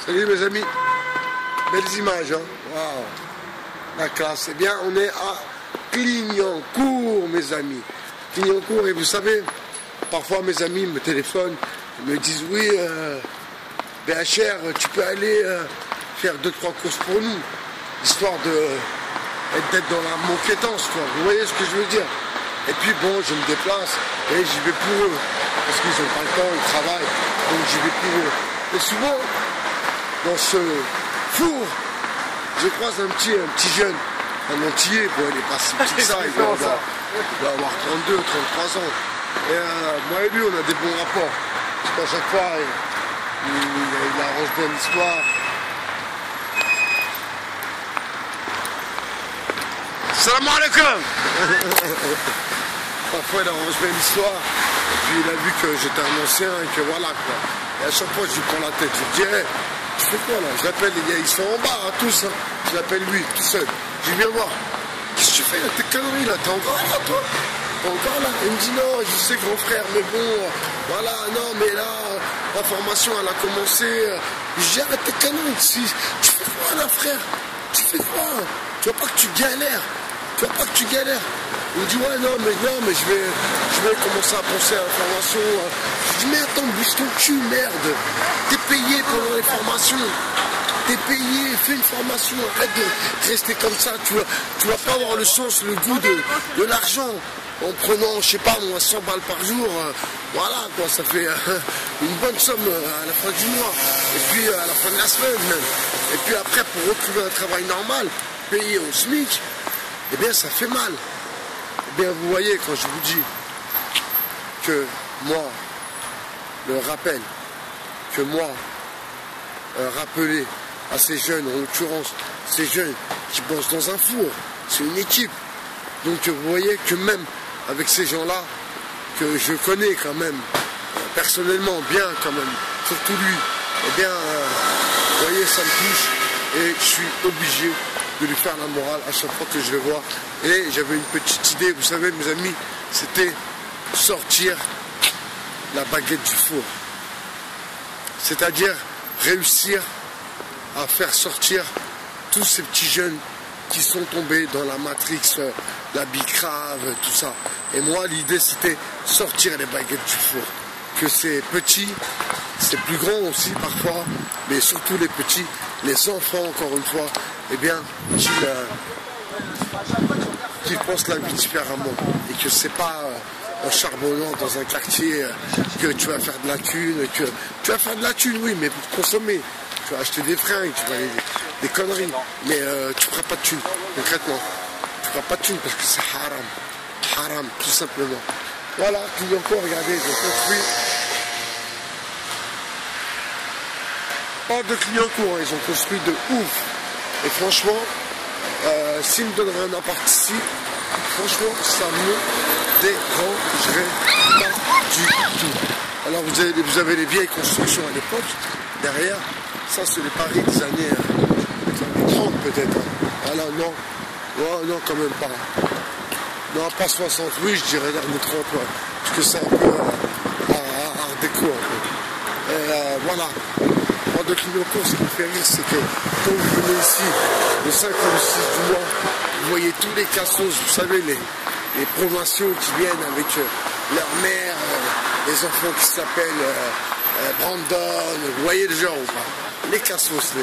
Salut mes amis, belles images, hein. Waouh, la classe. Eh bien, on est à Clignancourt, mes amis. Clignancourt, et vous savez, parfois mes amis me téléphonent, ils me disent oui, BHR, tu peux aller faire 2-3 courses pour nous, histoire d'être dans la moquétance, quoi. Vous voyez ce que je veux dire? Et puis bon, je me déplace et j'y vais pour eux, parce qu'ils n'ont pas le temps, ils travaillent, donc j'y vais pour eux. Et souvent, dans ce four, je croise un petit jeune, un Antillais, bon, il est pas si petit que ça, il doit avoir 32, 33 ans. Et moi et lui, on a des bons rapports. Parce qu'à chaque fois, il arrange bien l'histoire. Salam alaikum. Parfois, il arrange bien l'histoire. Et puis, il a vu que j'étais un ancien et que voilà, quoi. Et à chaque fois, je lui prends la tête. Je lui dis, hey, tu fais quoi là? Je l'appelle, ils sont en bas, hein, tous. Hein. Je l'appelle lui, tout seul. Je lui viens voir. Qu'est-ce que tu fais là? Tes conneries là? T'es encore là, toi? T'es encore là? Il me dit, non, je sais, grand frère, mais bon, voilà, non, mais là, la formation, elle a commencé. Je dis, arrête tes conneries. Tu fais quoi là, frère? Tu fais quoi? Tu vois pas que tu galères? Tu vois pas que tu galères? Il me dit, ouais, non, mais je vais commencer à penser à la formation. Je dis, mais attends, bouge ton cul, merde. T'es payé pendant les formations. T'es payé, fais une formation. Arrête de rester comme ça. Tu vas pas avoir le sens, le goût de l'argent. En prenant, je sais pas, moi, 100 balles par jour. Voilà, quoi, ça fait une bonne somme à la fin du mois. Et puis à la fin de la semaine, même. Et puis après, pour retrouver un travail normal, payé au SMIC, eh bien, ça fait mal. Eh bien, vous voyez, quand je vous dis que moi, le rappel, que moi, rappeler à ces jeunes, en l'occurrence, ces jeunes qui bossent dans un four, c'est une équipe. Donc, vous voyez que même avec ces gens-là, que je connais quand même, personnellement, bien quand même, surtout lui, eh bien, vous voyez, ça me touche et je suis obligé de lui faire la morale à chaque fois que je le vois. Et j'avais une petite idée, vous savez mes amis, c'était sortir la baguette du four. C'est-à-dire réussir à faire sortir tous ces petits jeunes qui sont tombés dans la matrix, la bicrave, tout ça. Et moi l'idée c'était sortir les baguettes du four. Que c'est petit, c'est plus grand aussi parfois, mais surtout les petits, les enfants encore une fois, eh bien, qu'ils pensent la vie différemment et que c'est pas en charbonnant dans un quartier que tu vas faire de la thune, que tu vas faire de la thune, oui, mais pour consommer. Tu vas acheter des fringues, tu vas aller des conneries, mais tu feras pas de thune, concrètement. Tu feras pas de thune parce que c'est haram. Haram, tout simplement. Voilà, Clignancourt, regardez, ils ont construit. Pas de Clignancourt, ils ont construit de ouf. Et franchement, s'ils me donneraient un appart ici, franchement, ça me dérangerait pas du tout. Alors vous avez les vieilles constructions à l'époque, derrière, ça c'est les Paris des années 30 peut-être. Alors non, oh, non quand même pas. Non, pas 60, oui je dirais les années 30, ouais. Parce que c'est un peu art déco un peu. Et voilà. De Clignancourt, ce qui me fait rire, c'est que quand vous venez ici, le 5 ou le 6 du mois, vous voyez tous les cassos, vous savez, les provinciaux qui viennent avec leur mère, les enfants qui s'appellent Brandon, vous voyez le genre ou pas? Les cassos,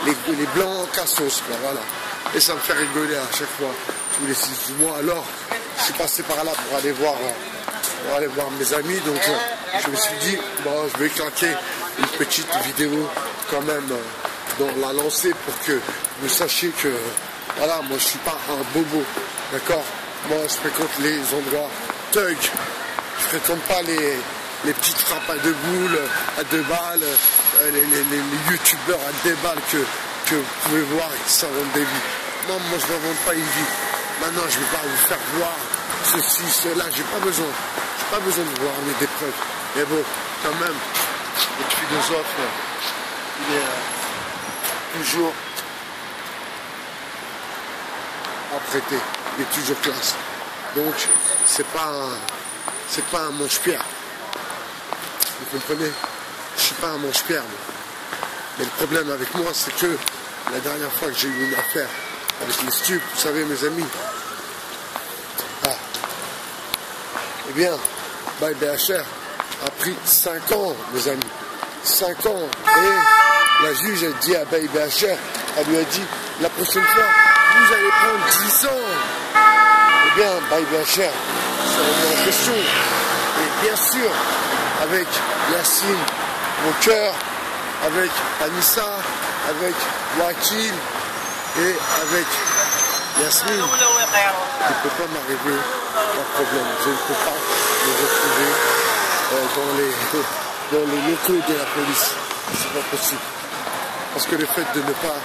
les blancs cassos, quoi, voilà. Et ça me fait rigoler à chaque fois, tous les 6 du mois. Alors, je suis passé par là pour aller voir mes amis, donc je me suis dit, bon, je vais claquer une petite vidéo quand même dans la lancer pour que vous sachiez que voilà, moi je suis pas un bobo, d'accord? Moi je fréquente les endroits thug, je fréquente pas les petites frappes à 2 boules, à 2 balles, les youtubeurs à 2 balles que vous pouvez voir et qui s'inventent des vies. Non, moi je n'invente pas une vie. Maintenant je vais pas vous faire voir ceci, cela, j'ai pas besoin de voir des preuves. Mais bon, quand même, le philosophe, il est toujours apprêté, il est toujours classe. Donc, c'est pas un manche-pierre. Vous comprenez? Je suis pas un manche-pierre. Mais le problème avec moi, c'est que la dernière fois que j'ai eu une affaire avec les stupes, vous savez mes amis, eh bien, Bail BHR a pris 5 ans, mes amis. 5 ans. Et la juge a dit à Bail BHR, elle lui a dit, la prochaine fois, vous allez prendre 10 ans. Eh bien, Bail BHR s'est remis en question. Et bien sûr, avec Yacine, mon cœur, avec Anissa, avec Wakil et avec Yasmine, il ne peut pas m'arriver un problème. Je ne peux pas me retrouver dans les locaux de la police. C'est pas possible. Parce que le fait de ne pas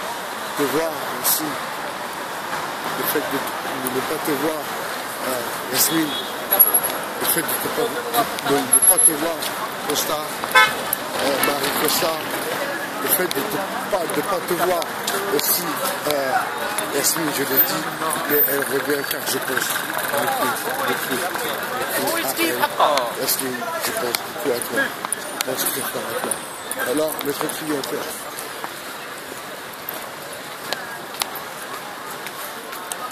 te voir ici, le fait de ne pas te voir, Yasmine, le fait de ne pas te voir, Costa, Marie Costa, le fait de ne pas te voir aussi, Yasmine, je l'ai dit, mais elle revient car je pense beaucoup Yasmine, je pense beaucoup à toi. Je pense que je faire à toi. Alors, notre clientèle.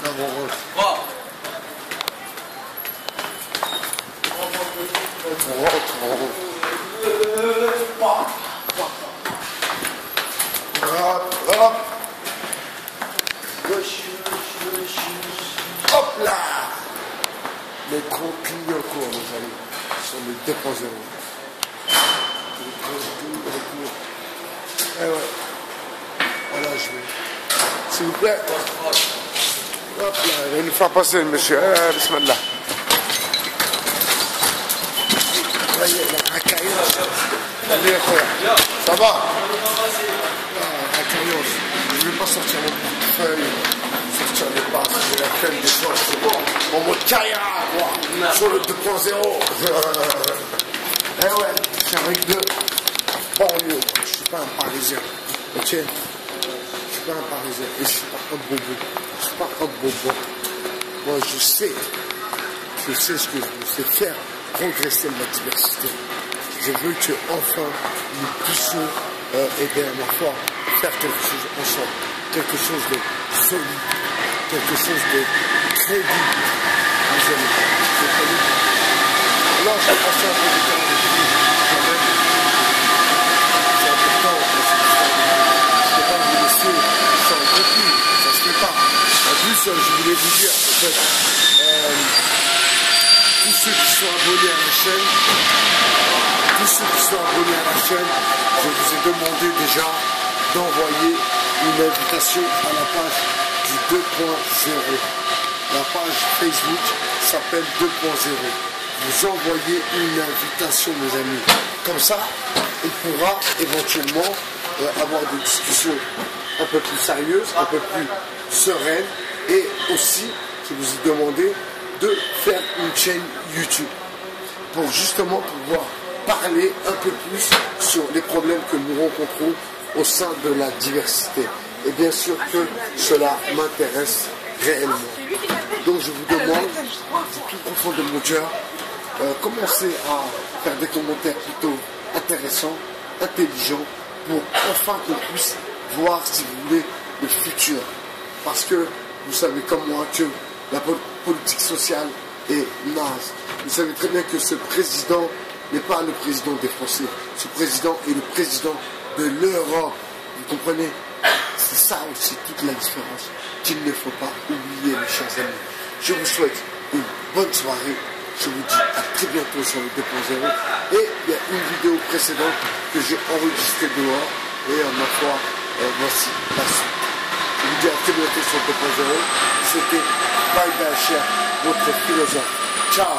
Là, on rentre. On rentre. Hop. Hop là. Les gros clients courts, mes amis, sont les 2.0. Eh ouais. Voilà, je vais. S'il vous plaît. Hop là, il va nous faire passer le monsieur. Bismillah. Voyez, la racailleuse. Allez, frère. Ça va? Je ne vais pas sortir mon portefeuille, sortir les passes, j'ai la flemme des fois, c'est bon. Mon mode carrière, quoi, sur le 2.0. Eh ouais, je suis avec deux banlieues, je ne suis pas un Parisien, ok? Je ne suis pas un Parisien et je ne suis pas un bobo. Je ne suis pas un bobo. Moi, je sais ce que je sais faire, progresser ma diversité. Je veux que enfin nous puissions aider à ma foi, faire quelque chose ensemble, quelque chose de solide, quelque chose de crédible. Vous allez alors, je vais passer un peu de temps avec vous, quand même. C'est important, parce que je ne peux pas vous laisser sans contenu, ça ne se fait pas. En plus, je voulais vous dire, en fait, tous ceux qui sont abonnés à la chaîne, je vous ai demandé déjà d'envoyer une invitation à la page du 2.0. La page Facebook s'appelle 2.0. Vous envoyez une invitation, mes amis. Comme ça, on pourra éventuellement avoir des discussions un peu plus sérieuses, un peu plus sereines. Et aussi, je vous ai demandé de faire une chaîne YouTube pour justement pouvoir parler un peu plus sur les problèmes que nous rencontrons au sein de la diversité. Et bien sûr que cela m'intéresse réellement. Donc je vous demande, du plus profond de mon cœur, commencez à faire des commentaires plutôt intéressants, intelligents, pour enfin qu'on puisse voir, si vous voulez, le futur. Parce que vous savez comme moi que la politique sociale est naze. Vous savez très bien que ce président n'est pas le président des Français. Ce président est le président de l'Europe. Vous comprenez? C'est ça aussi toute la différence qu'il ne faut pas oublier, mes chers amis. Je vous souhaite une bonne soirée. Je vous dis à très bientôt sur le 2.0. Et il y a une vidéo précédente que j'ai enregistrée dehors. Et ma foi, voici la suite. Je vous dis à très bientôt sur le 2.0. C'était Bail BHR, votre philosophe. Ciao.